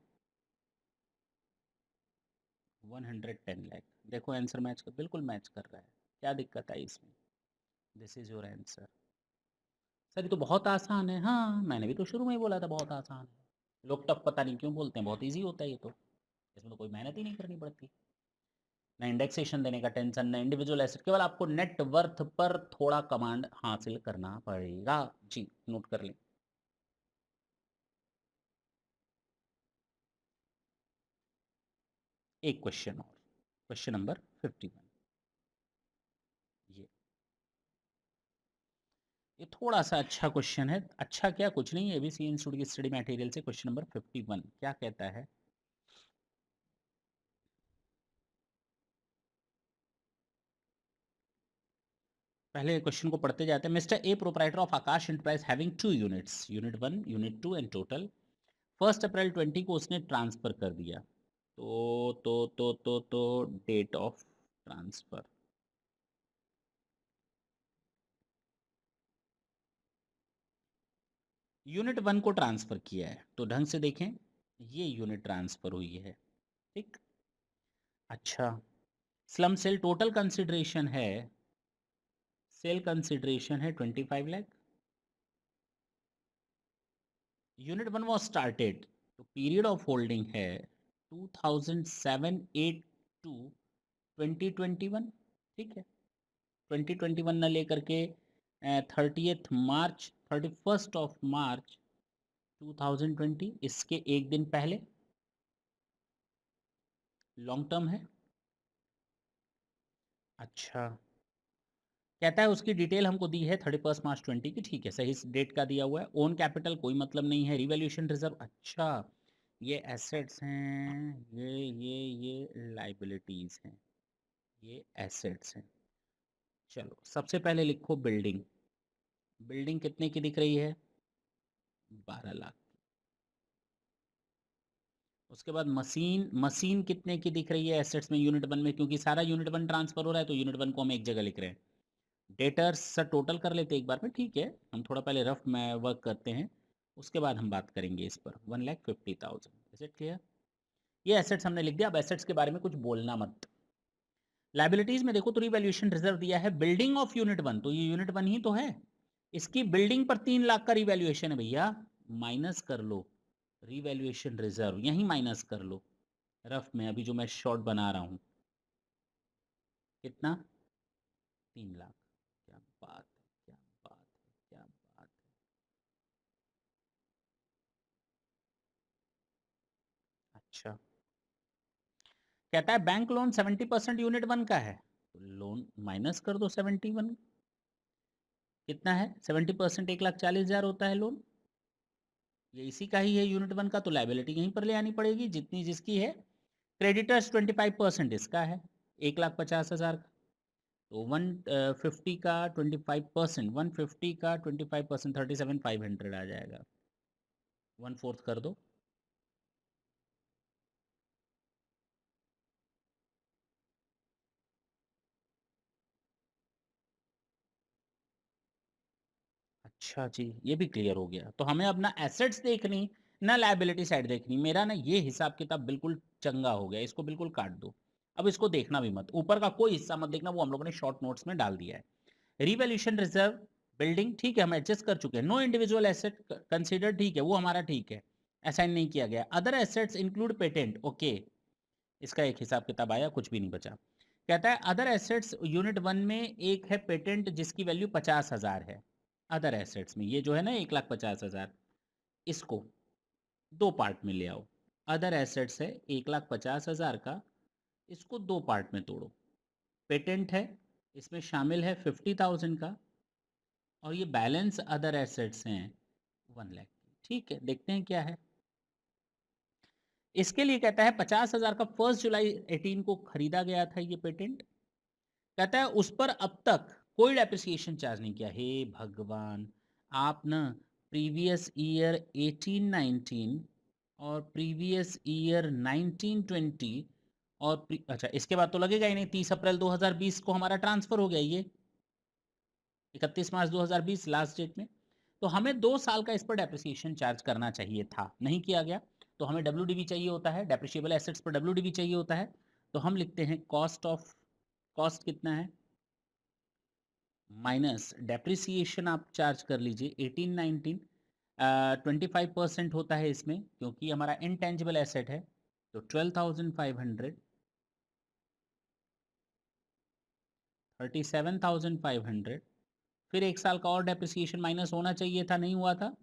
110 लाख। देखो आंसर मैच कर, बिल्कुल मैच कर रहा है। क्या दिक्कत आई इसमें? This is your answer. Sir ये तो बहुत आसान है। हाँ, मैंने भी तो शुरू में ही बोला था बहुत आसान है। लोग टफ पता नहीं क्यों बोलते हैं, बहुत इजी होता है ये तो। इसमें तो कोई मेहनत ही नहीं करनी पड़ती। ना इंडेक्सेशन देने का टेंशन, ना इंडिविजुअल एसेट, केवल आपको नेट वर्थ पर थोड़ा कमांड हासिल करना पड़ेगा। जी, नोट कर लें। एक क्वेश्चन और, क्वेश्चन नंबर 51। ये थोड़ा सा अच्छा क्वेश्चन है। अच्छा क्या, कुछ नहीं, एबीसी इंस्टीट्यूट की स्टडी मटेरियल से क्वेश्चन नंबर 51 क्या कहता है। पहले क्वेश्चन को पढ़ते जाते हैं। Mister A, proprietor of Akash enterprise having 2 units, unit 1 unit 2 and total 1 अप्रैल 20 को उसने ट्रांसफर कर दिया। तो डेट ऑफ ट्रांसफर, यूनिट 1 को ट्रांसफर किया है तो ढंग से देखें, ये यूनिट ट्रांसफर हुई है। ठीक। अच्छा, स्लम सेल टोटल कंसिडरेशन है, सेल कंसिडरेशन है 25 लाख। यूनिट 1 वॉज स्टार्टेड, तो पीरियड ऑफ होल्डिंग है 2007-8 टू 2021। ठीक है, 2021 न लेकर के 30 मार्च 31 मार्च 2020, इसके एक दिन पहले लॉन्ग टर्म है। अच्छा, कहता है उसकी डिटेल हमको दी है 31 मार्च 20 की। ठीक है, सही डेट का दिया हुआ है। ओन कैपिटल कोई मतलब नहीं है। रिवैल्यूएशन रिजर्व, अच्छा ये एसेट्स हैं, ये लाइबिलिटीज हैं, ये एसेट्स हैं। चलो सबसे पहले लिखो बिल्डिंग। बिल्डिंग कितने की दिख रही है? 12 लाख। उसके बाद मशीन, मशीन कितने की दिख रही है एसेट्स में यूनिट 1 में? क्योंकि सारा यूनिट 1 ट्रांसफर हो रहा है तो यूनिट 1 को हम एक जगह लिख रहे हैं। डेटर्स सर टोटल कर लेते एक बार में। ठीक है, हम थोड़ा पहले रफ में वर्क करते हैं, उसके बाद हम बात करेंगे इस पर। 1,50,000। Is it clear? ये एसेट्स हमने लिख दिया। अब एसेट्स के बारे में कुछ बोलना मत। लाइबिलिटीज में देखो तो रिवैल्यूएशन रिजर्व दिया है, बिल्डिंग ऑफ यूनिट 1, तो ये यूनिट 1 ही तो है। इसकी बिल्डिंग पर 3 लाख का रिवैल्यूएशन है भैया, माइनस कर लो रिवैल्यूएशन रिजर्व, यही माइनस कर लो रफ में, अभी जो मैं शॉर्ट बना रहा हूं। कितना? 3 लाख। क्या बात है, क्या बात है, क्या बात है। अच्छा, कहता है बैंक लोन 70% यूनिट 1 का है, तो लोन माइनस कर दो 71। कितना है 70%? 1,40,000 होता है लोन, ये इसी का ही है यूनिट 1 का, तो लाइबिलिटी यहीं पर ले आनी पड़ेगी जितनी जिसकी है। क्रेडिटर्स 25% इसका है, 1,50,000 का, तो 150 का 25%, 150 का 25%, 37,500 आ जाएगा। 1/4 कर दो। अच्छा जी, ये भी क्लियर हो गया। तो हमें अपना एसेट्स देखनी, ना लायबिलिटी साइड देखनी। मेरा ना ये हिसाब किताब बिल्कुल चंगा हो गया, इसको बिल्कुल काट दो। अब इसको देखना भी मत, ऊपर का कोई हिस्सा मत देखना, वो हम लोगों ने शॉर्ट नोट्स में डाल दिया है। रिवैल्यूएशन रिजर्व, बिल्डिंग, ठीक है हम एडजस्ट कर चुके हैं। नो इंडिविजुअल एसेट कंसीडर, ठीक है वो हमारा ठीक है, असाइन नहीं किया गया। Other assets include patent, okay, इसका एक हिसाब किताब आया, कुछ भी नहीं बचा। कहता है अदर एसेट्स यूनिट 1 में एक है पेटेंट जिसकी वैल्यू 50,000 है। अदर एसेट्स में ये जो है ना 1,50,000, इसको दो पार्ट में ले आओ। अदर एसेट्स है 1,50,000 का, इसको दो पार्ट में तोड़ो। पेटेंट है, इसमें शामिल है 50,000 का, और ये बैलेंस अदर एसेट्स हैं 1 लाख की। ठीक है, देखते हैं क्या है। इसके लिए कहता है 50,000 का 1 जुलाई 2018 को खरीदा गया था ये पेटेंट। कहता है उस पर अब तक कोई डेप्रिसिएशन चार्ज नहीं किया। हे भगवान, आप ना प्रीवियस ईयर 18-19 और प्रीवियस ईयर 1920 और अच्छा इसके बाद तो लगेगा ही नहीं, 30 अप्रैल 2020 को हमारा ट्रांसफर हो गया ये, 31 मार्च 2020 लास्ट डेट में। तो हमें 2 साल का इस पर डेप्रिसिएशन चार्ज करना चाहिए था, नहीं किया गया। तो हमें डब्ल्यूडीवी चाहिए होता है, डेप्रिशिएबल एसेट्स पर डब्ल्यूडीवी चाहिए होता है। तो हम लिखते हैं कॉस्ट कितना है माइनस डेप्रिसिएशन, आप चार्ज कर लीजिए 1819, 25% होता है इसमें क्योंकि हमारा इनटेंजिबल एसेट है। तो 12,500, 37,500, फिर 1 साल का और डेप्रिसिएशन माइनस होना चाहिए था, नहीं हुआ था।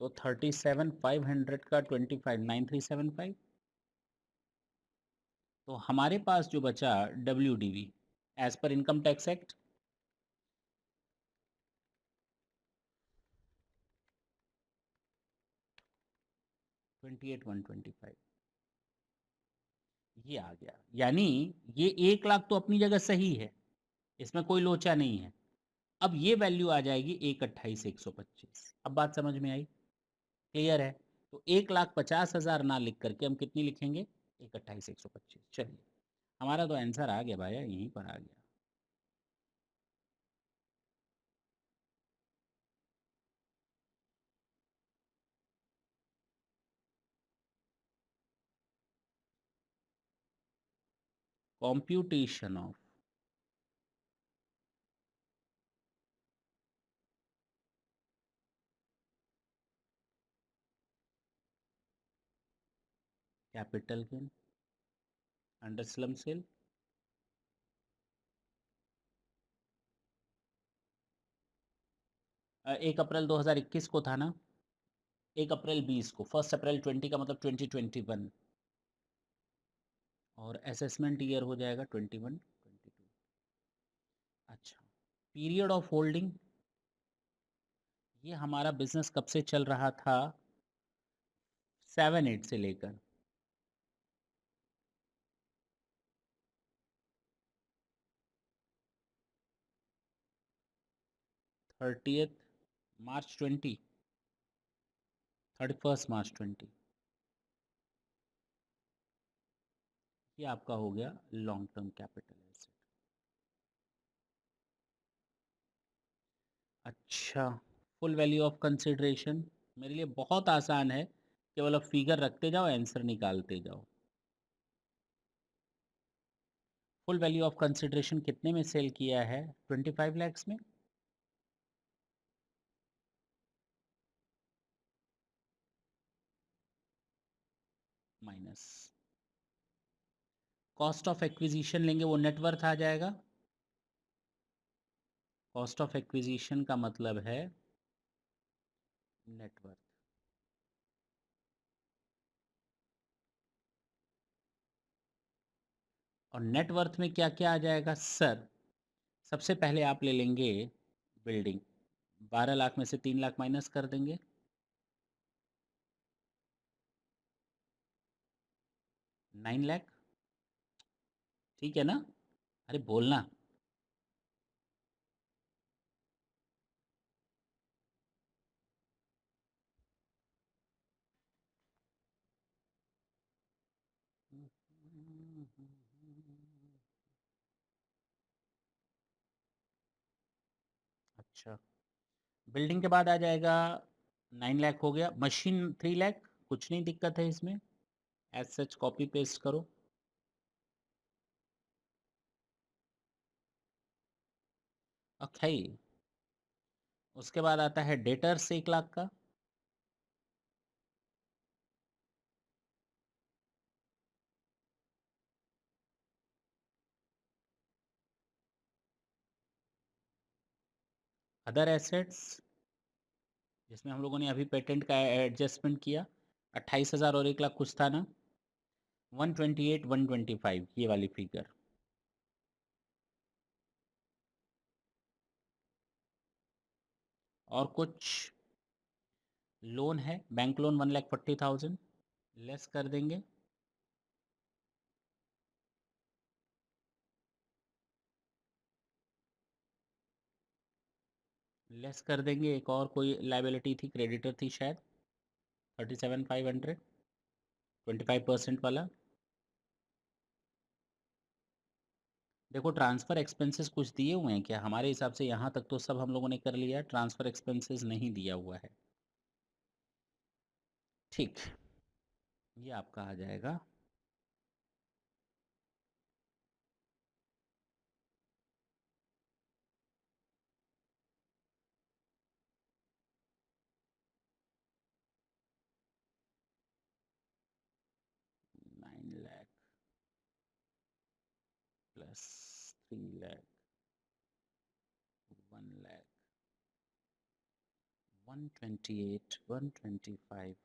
तो 37,500 का 25, 9375। तो हमारे पास जो बचा WDV as per income tax act, $28,125, ये आ गया। यानी ये 1 लाख तो अपनी जगह सही है, इसमें कोई लोचा नहीं है। अब ये वैल्यू आ जाएगी 1,28,125। अब बात समझ में आई, क्लियर है। तो 1,50,000 ना लिख करके हम कितनी लिखेंगे, 1,28,125। चलिए हमारा तो आंसर आ गया भाई, यहीं पर आ गया। Computation of capital gain under slump sale. 1 अप्रैल 2021 को था ना, 1 अप्रैल 20 को, 1 अप्रैल 20 का मतलब 2021, और असेसमेंट ईयर हो जाएगा 21-22। अच्छा, पीरियड ऑफ होल्डिंग, ये हमारा बिजनेस कब से चल रहा था, 7-8 से लेकर 30 मार्च 20, 31 मार्च 20। ये आपका हो गया लॉन्ग टर्म कैपिटल एसेट। अच्छा, फुल वैल्यू ऑफ कंसिडरेशन मेरे लिए बहुत आसान है, केवल अब फिगर रखते जाओ, आंसर निकालते जाओ। फुल वैल्यू ऑफ कंसिडरेशन कितने में सेल किया है, 25 लैक्स में। माइनस कॉस्ट ऑफ एक्विजिशन लेंगे, वो नेटवर्थ आ जाएगा। कॉस्ट ऑफ एक्विजिशन का मतलब है नेटवर्थ। और नेटवर्थ में क्या क्या आ जाएगा सर, सबसे पहले आप ले लेंगे बिल्डिंग, 12 लाख में से 3 लाख माइनस कर देंगे, 9 लाख, ठीक है ना। अरे बोलना। अच्छा, बिल्डिंग के बाद आ जाएगा 9 लाख हो गया, मशीन 3 लाख, कुछ नहीं दिक्कत है इसमें, एज सच कॉपी पेस्ट करो। ओके, उसके बाद आता है डेटर्स 1 लाख का, अदर एसेट्स जिसमें हम लोगों ने अभी पेटेंट का एडजस्टमेंट किया, 28,000 और 1 लाख कुछ था ना, 128,125 ये वाली फिगर। और कुछ लोन है, बैंक लोन 1,40,000 लेस कर देंगे, लेस कर देंगे, एक और कोई लाइबिलिटी थी, क्रेडिटर थी शायद 37,500, 25% वाला। देखो ट्रांसफ़र एक्सपेंसेस कुछ दिए हुए हैं क्या? हमारे हिसाब से यहाँ तक तो सब हम लोगों ने कर लिया, ट्रांसफ़र एक्सपेंसेस नहीं दिया हुआ है। ठीक, ये आपका आ जाएगा ₹9,00,000 प्लस ₹3,00,000, ₹1,00,000, 128, 125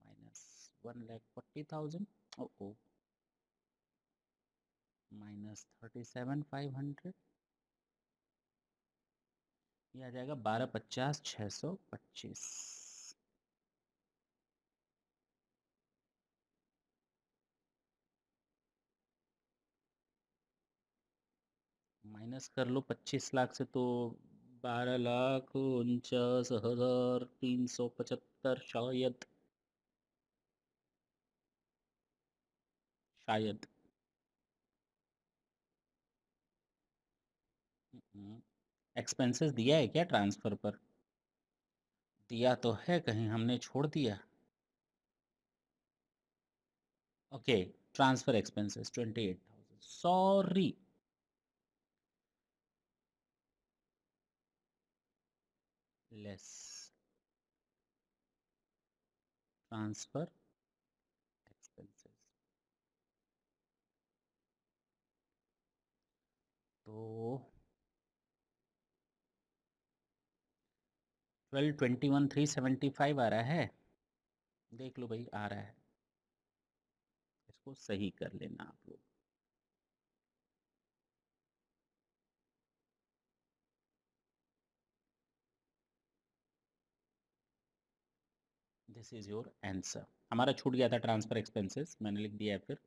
minus 1,40,000, oh, minus 37,500, ये आ जाएगा 12,50,625। माइनस कर लो 25 लाख से, तो 12,49,375 शायद, शायद। एक्सपेंसेस दिया है क्या ट्रांसफर पर? दिया तो है, कहीं हमने छोड़ दिया। Okay, transfer expenses 28,000, sorry. Less transfer expenses, तो 12,21,375 आ रहा है। देख लो भाई, आ रहा है, इसको सही कर लेना आप लोग। This is your answer. हमारा छूट गया था ट्रांसफर एक्सपेंसेस, मैंने लिख दिया है फिर।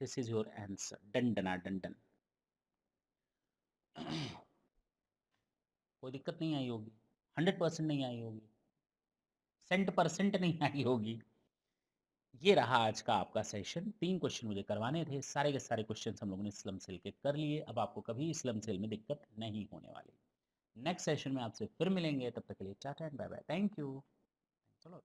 This is your answer, done डना डन डन। कोई दिक्कत नहीं आई होगी, 100% नहीं आई होगी, सेंट परसेंट नहीं आई होगी। ये रहा आज का आपका सेशन। 3 क्वेश्चन मुझे करवाने थे, सारे के सारे क्वेश्चन हम लोगों ने स्लम सेल के कर लिए। अब आपको कभी स्लम सेल में दिक्कत नहीं होने वाली। नेक्स्ट सेशन में आपसे फिर मिलेंगे, तब तक के लिए tata and bye bye, thank you. चलो।